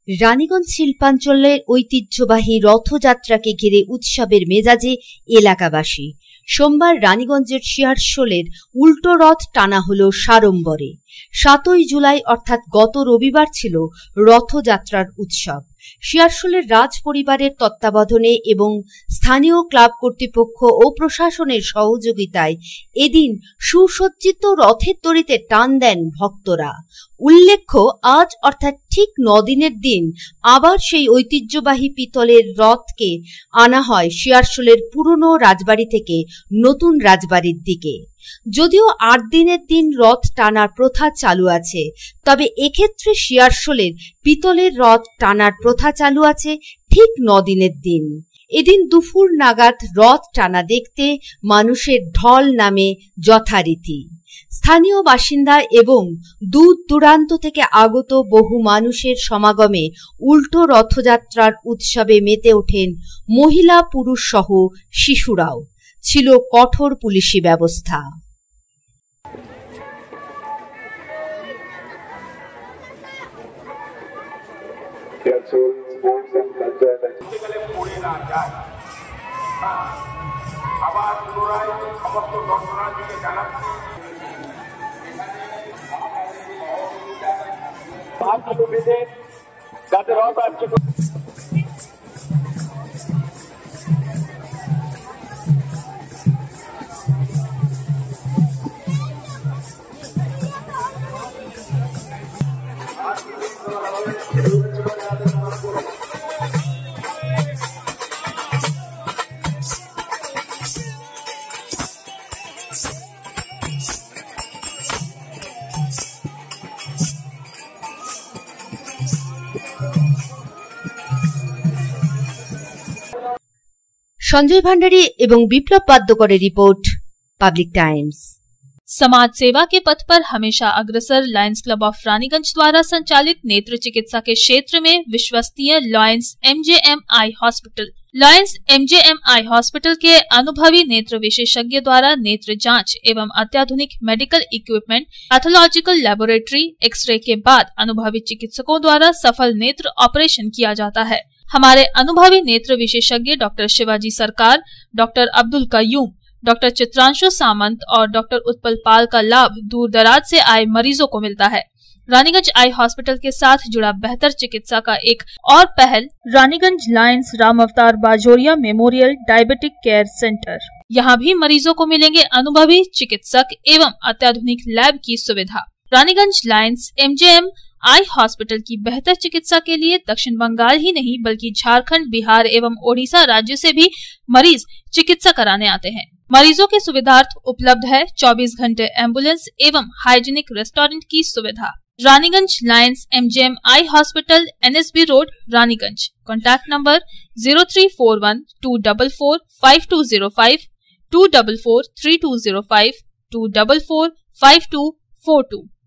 রানীগঞ্জ শিল্পাঞ্চলের ঐতিহ্যবাহী রথযাত্রাকে ঘিরে উৎসবের মেজাজে এলাকাবাসী। সোমবার রানীগঞ্জের শিয়ারশোলের উল্টো রথ টানা হল সাড়ম্বরে। 7ই জুলাই অর্থাৎ গত রবিবার ছিল রথযাত্রার উৎসব। শিয়ারশোলের রাজ পরিবারের তত্ত্বাবধানে এবং স্থানীয় ক্লাব কর্তৃপক্ষ ও প্রশাসনের সহযোগিতায় এদিন সুসজ্জিত রথের দড়িতে টান দেন ভক্তরা। উল্লেখ্য, আজ অর্থাৎ ঠিক 9 দিনের দিন আবার সেই ঐতিহ্যবাহী পিতলের রথকে আনা হয় শিয়ারশোলের পুরনো রাজবাড়ি থেকে নতুন রাজবাড়ির দিকে। যদিও 8 দিনের দিন রথ টানার প্রথা চালু আছে, তবে এক্ষেত্রে শিয়ারশোলের পিতলের রথ টানার প্রথা চালু আছে ঠিক 9 দিনের দিন। এদিন দুপুর নাগাদ রথ টানা দেখতে মানুষের ঢল নামে যথারীতি। স্থানীয় বাসিন্দা এবং দূর দূরান্ত থেকে আগত বহু মানুষের সমাগমে উল্টো রথযাত্রার উৎসবে মেতে ওঠেন মহিলা পুরুষ সহ শিশুরাও। ছিল কঠোর পুলিশি ব্যবস্থা। আবার পুনরায় সমস্ত দর্শনার্থীকে জানাচ্ছি যাতে রথ আসছে। संजय भंडारी एवं विप्लव वाद्यकर रिपोर्ट, पब्लिक टाइम्स। समाज सेवा के पथ पर हमेशा अग्रसर लायंस क्लब ऑफ रानीगंज द्वारा संचालित नेत्र चिकित्सा के क्षेत्र में विश्वसनीय Lions MJM eye hospital. Lions MJM eye hospital के अनुभवी नेत्र विशेषज्ञ द्वारा नेत्र जांच एवं अत्याधुनिक medical equipment, pathological laboratory, X-ray के बाद अनुभवी चिकित्सकों द्वारा सफल नेत्र ऑपरेशन किया जाता है। हमारे अनुभवी नेत्र विशेषज्ञ डॉक्टर शिवाजी सरकार, डॉक्टर अब्दुल कयूम, डॉक्टर चित्रांशु सामंत और डॉक्टर उत्पल पाल का लाभ दूर दराज से आए मरीजों को मिलता है। रानीगंज आई हॉस्पिटल के साथ जुड़ा बेहतर चिकित्सा का एक और पहल रानीगंज लायंस राम अवतार Bajoria memorial diabetic care centre. यहाँ भी मरीजों को मिलेंगे अनुभवी चिकित्सक एवं अत्याधुनिक लैब की सुविधा। Raniganj Lions MJM eye hospital की बेहतर चिकित्सा के लिए दक्षिण बंगाल ही नहीं बल्कि झारखंड, बिहार एवं ओडिशा राज्य से भी मरीज चिकित्सा कराने आते हैं। मरीजों के सुविधार्थ उपलब्ध है 24 घंटे एम्बुलेंस एवं हाइजीनिक रेस्टोरेंट की सुविधा। Raniganj Lions MJM eye hospital, NSB road, Raniganj. Contact number 0341 244 5205, 244 3205, 244 5242।